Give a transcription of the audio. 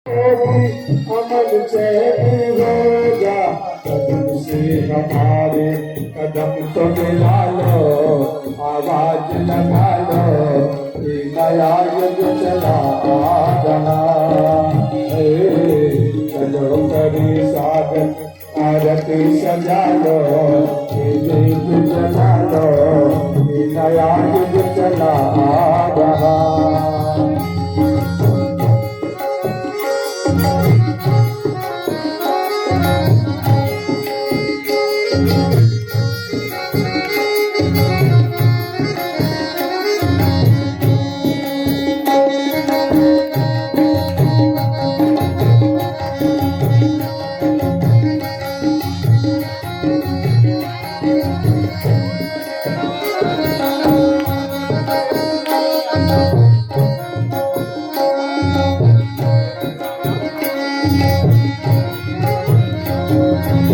अमन चैन होगा कदम से हमारे कदम तो मिला लो आवाज लगा लो ये नया युग चला आ रहा है चलो करी साधन आरती सजा लो ये दीप जला लो ये नया युग चला आ रहा।